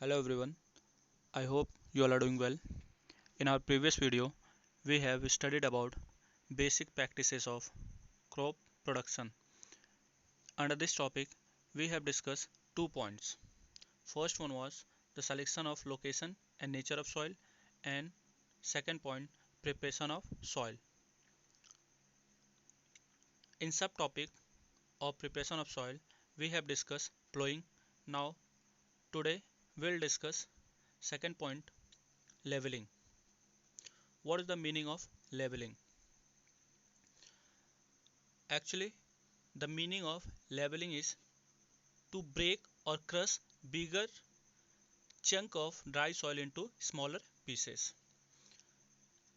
Hello everyone, I hope you all are doing well. In our previous video, we have studied about basic practices of crop production. Under this topic, we have discussed 2 points. First one was the selection of location and nature of soil, and second point, preparation of soil. In subtopic of preparation of soil, we have discussed plowing. Now today we'll discuss second point, leveling. What is the meaning of leveling? Actually, the meaning of leveling is to break or crush bigger chunk of dry soil into smaller pieces.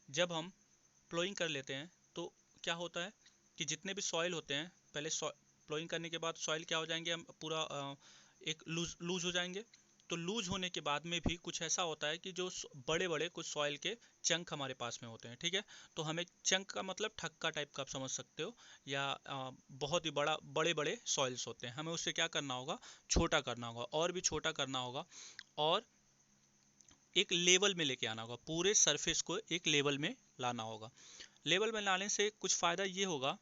जब हम ploughing कर लेते हैं तो क्या होता है कि जितने भी सॉइल होते हैं, पहले प्लोइंग करने के बाद सॉइल क्या हो जाएंगे, हम पूरा एक लूज हो जाएंगे। तो लूज होने के बाद में भी कुछ ऐसा होता है कि जो बड़े बड़े कुछ सॉइल के चंक हमारे पास में होते हैं, ठीक है। तो हमें चंक का मतलब ठक्का टाइप का आप समझ सकते हो, या बहुत ही बड़े बड़े सॉइल्स होते हैं, हमें उससे क्या करना होगा, छोटा करना होगा, और भी छोटा करना होगा, और एक लेवल में लेके आना होगा, पूरे सरफेस को एक लेवल में लाना होगा। लेवल में लाने से कुछ फ़ायदा ये होगा,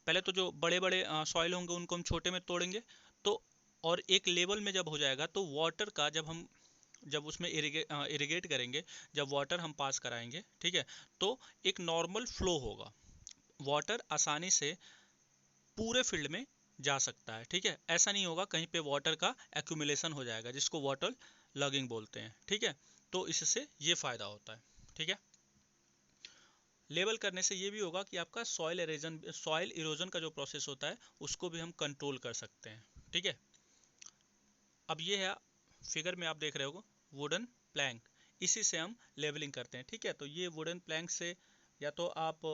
पहले तो जो बड़े बड़े सॉइल होंगे उनको हम छोटे में तोड़ेंगे, तो और एक लेवल में जब हो जाएगा तो वाटर का जब उसमें इरिगेट करेंगे, जब वाटर हम पास कराएंगे, ठीक है, तो एक नॉर्मल फ्लो होगा, वाटर आसानी से पूरे फील्ड में जा सकता है, ठीक है। ऐसा नहीं होगा कहीं पे वाटर का एक्यूमुलेशन हो जाएगा, जिसको वाटर लॉगिंग बोलते हैं, ठीक है। तो इससे ये फ़ायदा होता है, ठीक है। लेवल करने से ये भी होगा कि आपका सॉइल इरोजन का जो प्रोसेस होता है उसको भी हम कंट्रोल कर सकते हैं, ठीक है। अब ये है फिगर में आप देख रहे हो वुडन प्लैंक, इसी से हम लेवलिंग करते हैं, ठीक है। तो ये वुडन प्लैंक से या तो आप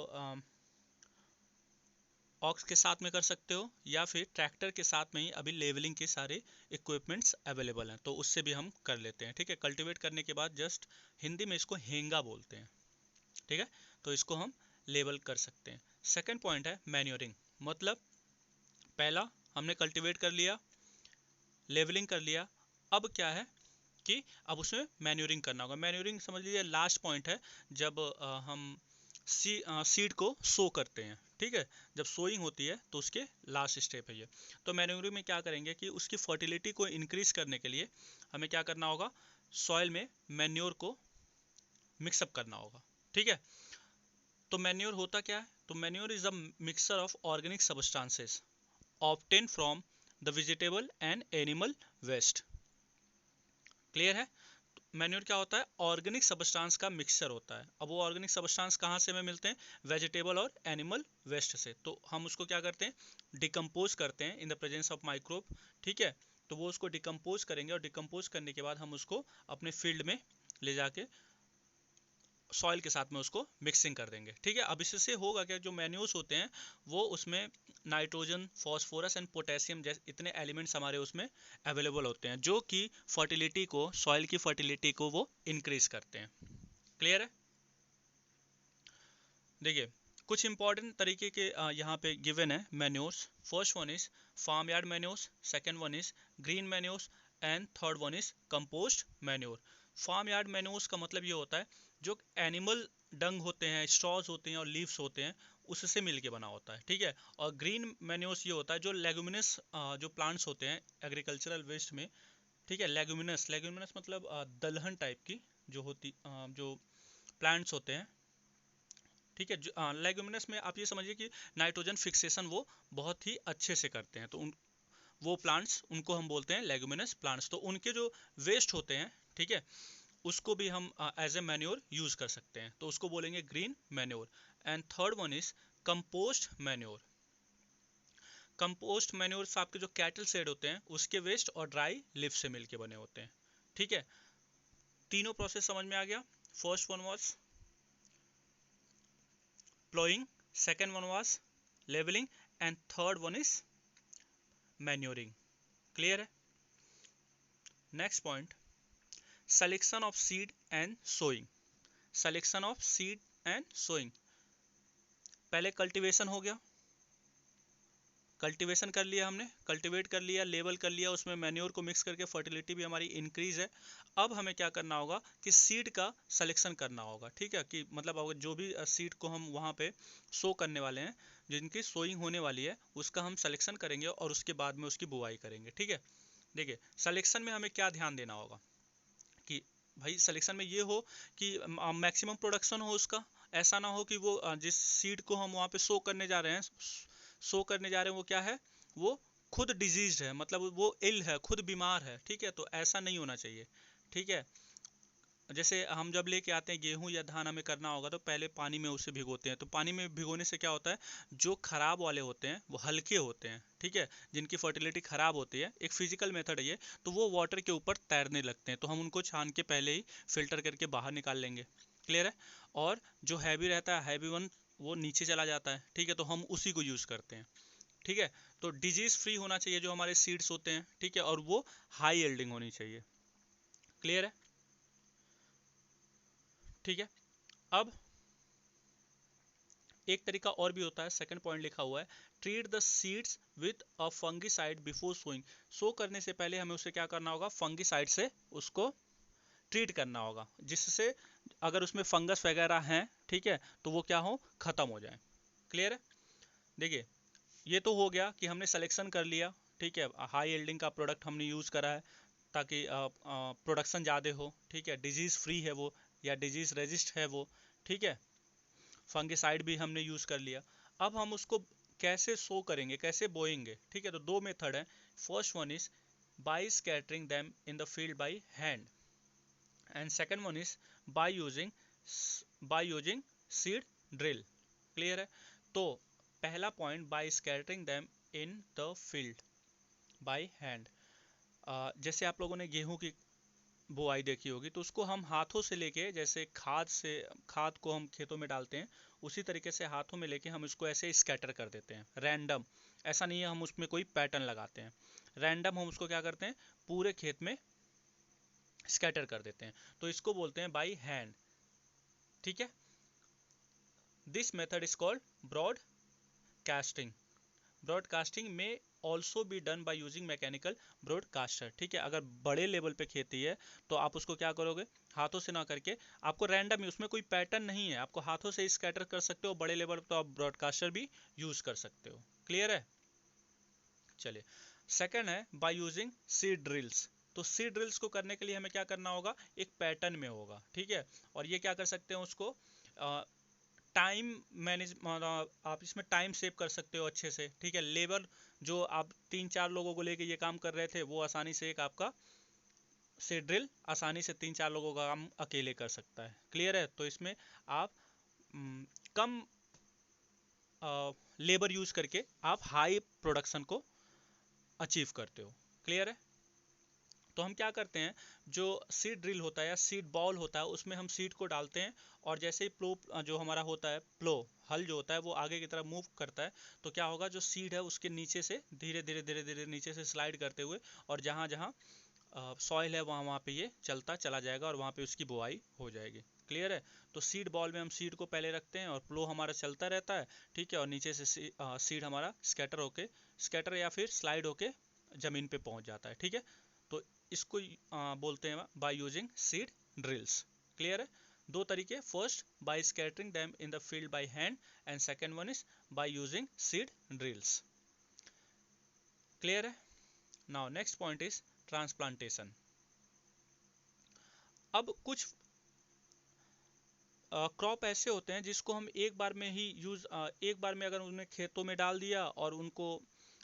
ऑक्स के साथ में कर सकते हो, या फिर ट्रैक्टर के साथ में ही अभी लेवलिंग के सारे इक्विपमेंट्स अवेलेबल हैं, तो उससे भी हम कर लेते हैं, ठीक है। कल्टीवेट करने के बाद जस्ट हिंदी में इसको हेंगा बोलते हैं, ठीक है। तो इसको हम लेवल कर सकते हैं। सेकंड पॉइंट है मैन्योरिंग, मतलब पहला हमने कल्टीवेट कर लिया, लेवलिंग कर लिया, अब क्या है कि अब उसमें मैन्योरिंग करना होगा। मैन्योरिंग समझ लीजिए लास्ट पॉइंट है, जब हम सीड को सो करते हैं, ठीक है, जब सोइंग होती है तो उसके लास्ट स्टेप है ये। तो मैन्योरिंग में क्या करेंगे कि उसकी फर्टिलिटी को इंक्रीज करने के लिए हमें क्या करना होगा, सॉइल में मैन्योर को मिक्सअप करना होगा, ठीक है। तो मैन्योर होता क्या है, तो manure is a mixture of organic substances obtain from the vegetable and animal waste. Clear है। मैन्योर क्या होता है, ऑर्गेनिक सब्सटेंस का मिक्सचर होता है। अब वो ऑर्गेनिक सब्सटेंस कहाँ से हमें मिलते हैं, वेजिटेबल और एनिमल वेस्ट से। तो हम उसको क्या करते हैं, डिकम्पोज करते हैं in the presence of microbe, ठीक है। तो वो उसको डिकम्पोज करेंगे, और डिकम्पोज करने के बाद हम उसको अपने फील्ड में ले जाके सॉइल के साथ में उसको मिक्सिंग कर देंगे, ठीक है। अब इससे होगा क्या, जो मैन्यूर्स होते हैं वो उसमें नाइट्रोजन, फॉस्फोरस एंड पोटेशियम जैसे इतने एलिमेंट्स हमारे उसमें अवेलेबल होते हैं, जो कि फर्टिलिटी को, सॉइल की फर्टिलिटी को वो इंक्रीज करते हैं। क्लियर है। देखिए कुछ इंपॉर्टेंट तरीके के यहाँ पे गिवन है manures. First one is farm yard manures, second one is green manures, and third one is compost manure. Farm yard manures का मतलब ये होता है जो एनिमल डंग होते हैं, स्ट्रॉज होते हैं और लीव्स होते हैं, उससे मिलके बना होता है, ठीक है। और ग्रीन मैन्योर्स ये होता है जो लेगुमिनस जो प्लांट्स होते हैं एग्रीकल्चरल वेस्ट में, ठीक है। लेगुमिनस लेगुमिनस मतलब दलहन टाइप की जो प्लांट्स होते हैं, ठीक है। लेगुमिनस में आप ये समझिए कि नाइट्रोजन फिक्सेशन वो बहुत ही अच्छे से करते हैं, तो वो प्लांट्स उनको हम बोलते हैं लेगुमिनस प्लांट्स। तो उनके जो वेस्ट होते हैं, ठीक है, उसको भी हम एज ए मैन्योर यूज कर सकते हैं, तो उसको बोलेंगे green manure. And third one is compost manure. Compost manure आपके जो कैटल शेड होते हैं उसके वेस्ट और ड्राई लिव से मिलके बने होते हैं, ठीक है। तीनों प्रोसेस समझ में आ गया। First one was ploughing, second one was leveling, and third one is manuring. Clear है। Next point, selection of seed and sowing. selection of seed and sowing, पहले कल्टीवेशन हो गया, कल्टीवेशन कर लिया हमने, कल्टीवेट कर लिया, लेवल कर लिया, उसमें मैन्योर को मिक्स करके फर्टिलिटी भी हमारी इंक्रीज है। अब हमें क्या करना होगा कि सीड का सिलेक्शन करना होगा, ठीक है, कि मतलब अगर जो भी सीड को हम वहाँ पे सो करने वाले हैं, जिनकी सोइंग होने वाली है, उसका हम सिलेक्शन करेंगे और उसके बाद में उसकी बुआई करेंगे, ठीक है। देखिए सिलेक्शन में हमें क्या ध्यान देना होगा कि भाई सिलेक्शन में ये हो कि मैक्सिमम प्रोडक्शन हो उसका, ऐसा ना हो कि वो जिस सीड को हम वहाँ पे सो करने जा रहे हैं, वो क्या है, वो खुद डिजीज है, मतलब वो इल है, खुद बीमार है, ठीक है, तो ऐसा नहीं होना चाहिए, ठीक है। जैसे हम जब लेके आते हैं गेहूं या धान हमें करना होगा तो पहले पानी में उसे भिगोते हैं, तो पानी में भिगोने से क्या होता है, जो खराब वाले होते हैं वो हल्के होते हैं, ठीक है, जिनकी फर्टिलिटी खराब होती है, एक फिजिकल मेथड है ये, तो वो वाटर के ऊपर तैरने लगते हैं, तो हम उनको छान के पहले ही फिल्टर करके बाहर निकाल लेंगे, क्लियर है। और जो हैवी रहता है, हैवी वन, वो नीचे चला जाता है, ठीक है, तो हम उसी को यूज़ करते हैं, ठीक है। तो डिजीज फ्री होना चाहिए जो हमारे सीड्स होते हैं, ठीक है, और वो हाई यील्डिंग होनी चाहिए, क्लियर है, ठीक है। अब एक तरीका और भी होता है, सेकंड पॉइंट लिखा हुआ है, treat the seeds with a fungicide before sowing. Sow करने से पहले हमें उसे क्या करना होगा, फंगिसाइड से उसको ट्रीट करना होगा, जिससे अगर उसमें फंगस वगैरह हैं, ठीक है, तो वो क्या हो, खत्म हो जाए, क्लियर है। देखिए ये तो हो गया कि हमने सिलेक्शन कर लिया, ठीक है, हाई यील्डिंग का प्रोडक्ट हमने यूज़ करा है ताकि प्रोडक्शन ज़्यादा हो, ठीक है, डिजीज़ फ्री है वो या डिजीज़ रेजिस्ट है वो, ठीक है, फंगिसाइड भी हमने यूज़ कर लिया। अब हम उसको कैसे सो करेंगे, कैसे बोएंगे, ठीक है, तो दो मेथड है। First one is by scattering them in the field by hand, and second one is by using seed drill, clear है। तो पहला point, by scattering them in the field by hand, जैसे आप लोगों ने गेहूं की बुआई देखी होगी, तो उसको हम हाथों से लेके, जैसे खाद को हम खेतों में डालते हैं, उसी तरीके से हाथों में लेके हम इसको ऐसे स्कैटर कर देते हैं, रैंडम। ऐसा नहीं है हम उसमें कोई पैटर्न लगाते हैं, रैंडम हम उसको क्या करते हैं, पूरे खेत में स्कैटर कर देते हैं, तो इसको बोलते हैं बाई हैंड, ठीक है। This method is called broadcasting. Broadcasting में also be done by using mechanical broadcaster, ठीक है। अगर बड़े लेवल पे खेती है तो आप उसको क्या करोगे, हाथों से ना करके, आपको रैंडम ही, उसमें कोई पैटर्न नहीं है, आपको हाथों से स्कैटर कर सकते हो, बड़े लेवल पर तो आप ब्रॉडकास्टर भी यूज कर सकते हो, क्लियर है। चलिए सेकंड है बाय यूजिंग सीड ड्रिल्स। तो सीड ड्रिल्स को करने के लिए हमें क्या करना होगा, एक पैटर्न में होगा, ठीक है, और ये क्या कर सकते हैं उसको, टाइम मैनेज, आप इसमें टाइम सेव कर सकते हो अच्छे से, ठीक है। लेबर जो आप 3-4 लोगों को लेके ये काम कर रहे थे, वो आसानी से एक आपका से ड्रिल आसानी से 3-4 लोगों का काम अकेले कर सकता है, क्लियर है। तो इसमें आप कम लेबर यूज करके आप हाई प्रोडक्शन को अचीव करते हो, क्लियर है। तो हम क्या करते हैं, जो सीड ड्रिल होता है या सीड बॉल होता है, उसमें हम सीड को डालते हैं, और जैसे ही प्लो जो हमारा होता है, प्लो हल जो होता है वो आगे की तरफ मूव करता है, तो क्या होगा, जो सीड है उसके नीचे से धीरे धीरे धीरे धीरे नीचे से स्लाइड करते हुए, और जहाँ जहाँ सॉइल है वहाँ वहाँ पे ये चलता चला जाएगा और वहाँ पे उसकी बुआई हो जाएगी, क्लियर है। तो सीड बॉल में हम सीड को पहले रखते हैं और प्लो हमारा चलता रहता है, ठीक है, और नीचे से सीड हमारा स्कैटर या फिर स्लाइड होके ज़मीन पे पहुँच जाता है, ठीक है। तो इसको बोलते हैं by using seed drills, clear है। दो तरीके, first by scattering them in the field by hand, and second one is by using seed drills, clear है। Now next point is transplantation. अब कुछ क्रॉप ऐसे होते हैं जिसको हम एक बार में अगर उन्हें खेतों में डाल दिया और उनको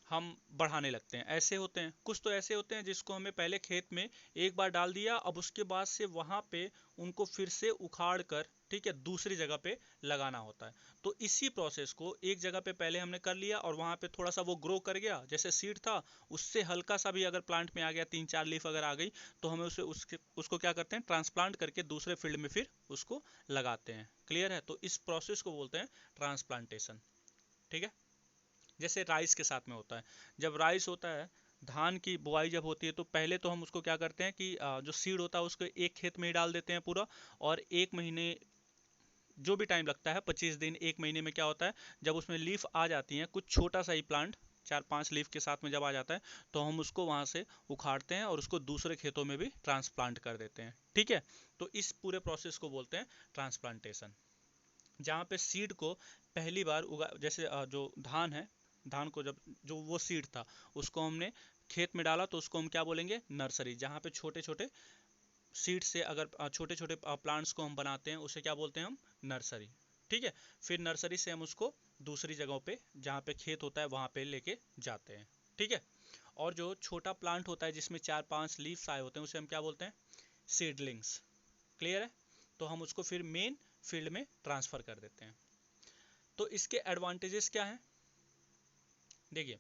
हम बढ़ाने लगते हैं, ऐसे होते हैं। कुछ तो ऐसे होते हैं जिसको हमें पहले खेत में एक बार डाल दिया, अब उसके बाद से वहाँ पे उनको फिर से उखाड़ कर, ठीक है, दूसरी जगह पे लगाना होता है। तो इसी प्रोसेस को एक जगह पे पहले हमने कर लिया और वहाँ पे थोड़ा सा वो ग्रो कर गया, जैसे सीड था, उससे हल्का सा भी अगर प्लांट में आ गया, 3-4 लीफ अगर आ गई, तो हमें उसको क्या करते हैं, ट्रांसप्लांट करके दूसरे फील्ड में फिर उसको लगाते हैं, क्लियर है। तो इस प्रोसेस को बोलते हैं ट्रांसप्लांटेशन, ठीक है। जैसे राइस के साथ में होता है, जब राइस होता है, धान की बुआई जब होती है, तो पहले तो हम उसको क्या करते हैं कि जो सीड होता है उसको एक खेत में ही डाल देते हैं पूरा, और 1 महीने जो भी टाइम लगता है, 25 दिन 1 महीने में क्या होता है, जब उसमें लीफ आ जाती हैं, कुछ छोटा सा ही प्लांट 4-5 लीफ के साथ में जब आ जाता है तो हम उसको वहाँ से उखाड़ते हैं और उसको दूसरे खेतों में भी ट्रांसप्लांट कर देते हैं। ठीक है, तो इस पूरे प्रोसेस को बोलते हैं ट्रांसप्लांटेशन। जहाँ पे सीड को पहली बार उगा, जैसे जो धान है, धान को जब जो वो सीड था उसको हमने खेत में डाला तो उसको हम क्या बोलेंगे, नर्सरी। जहाँ पे छोटे छोटे सीड से अगर छोटे छोटे प्लांट्स को हम बनाते हैं उसे क्या बोलते हैं हम, नर्सरी। ठीक है, फिर नर्सरी से हम उसको दूसरी जगहों पे जहाँ पे खेत होता है वहाँ पे लेके जाते हैं। ठीक है, और जो छोटा प्लांट होता है जिसमें 4-5 लीव्स आए होते हैं उसे हम क्या बोलते हैं, सीडलिंग्स। क्लियर है, तो हम उसको फिर मेन फील्ड में ट्रांसफ़र कर देते हैं। तो इसके एडवांटेजेस क्या हैं, देखिए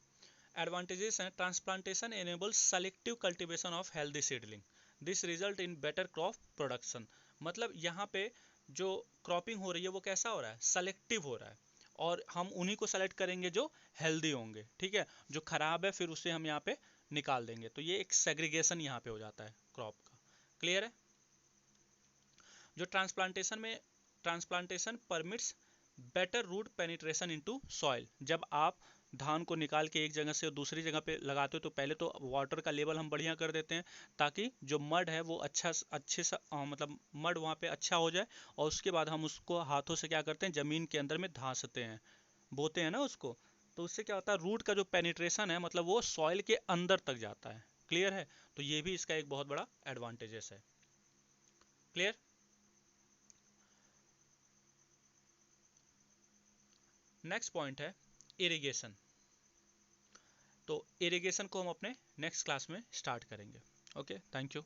एडवांटेजेस हैं, transplantation enables selective cultivation of healthy seedling, this result in better crop production. मतलब यहाँ पे जो क्रॉपिंग हो रही है वो कैसा हो रहा है, सेलेक्टिव हो रहा है, और हम उन्हीं को सेलेक्ट करेंगे जो हेल्दी होंगे। ठीक है, जो खराब है फिर उसे हम यहाँ पे निकाल देंगे, तो ये एक सेग्रीगेशन यहाँ पे हो जाता है क्रॉप का। क्लियर है, जो ट्रांसप्लांटेशन में, transplantation permits better root penetration into soil. जब आप धान को निकाल के एक जगह से दूसरी जगह पे लगाते हो तो पहले तो वाटर का लेवल हम बढ़िया कर देते हैं ताकि जो मड है वो अच्छे से मतलब मड वहाँ पे अच्छा हो जाए, और उसके बाद हम उसको हाथों से क्या करते हैं, ज़मीन के अंदर में धांसते हैं, बोते हैं ना उसको। तो उससे क्या होता है, रूट का जो पेनिट्रेशन है मतलब वो सॉइल के अंदर तक जाता है। क्लियर है, तो ये भी इसका एक बहुत बड़ा एडवांटेजेस है। क्लियर। नेक्स्ट पॉइंट है इरिगेशन। तो इरिगेशन को हम अपने नेक्स्ट क्लास में स्टार्ट करेंगे। Okay, thank you.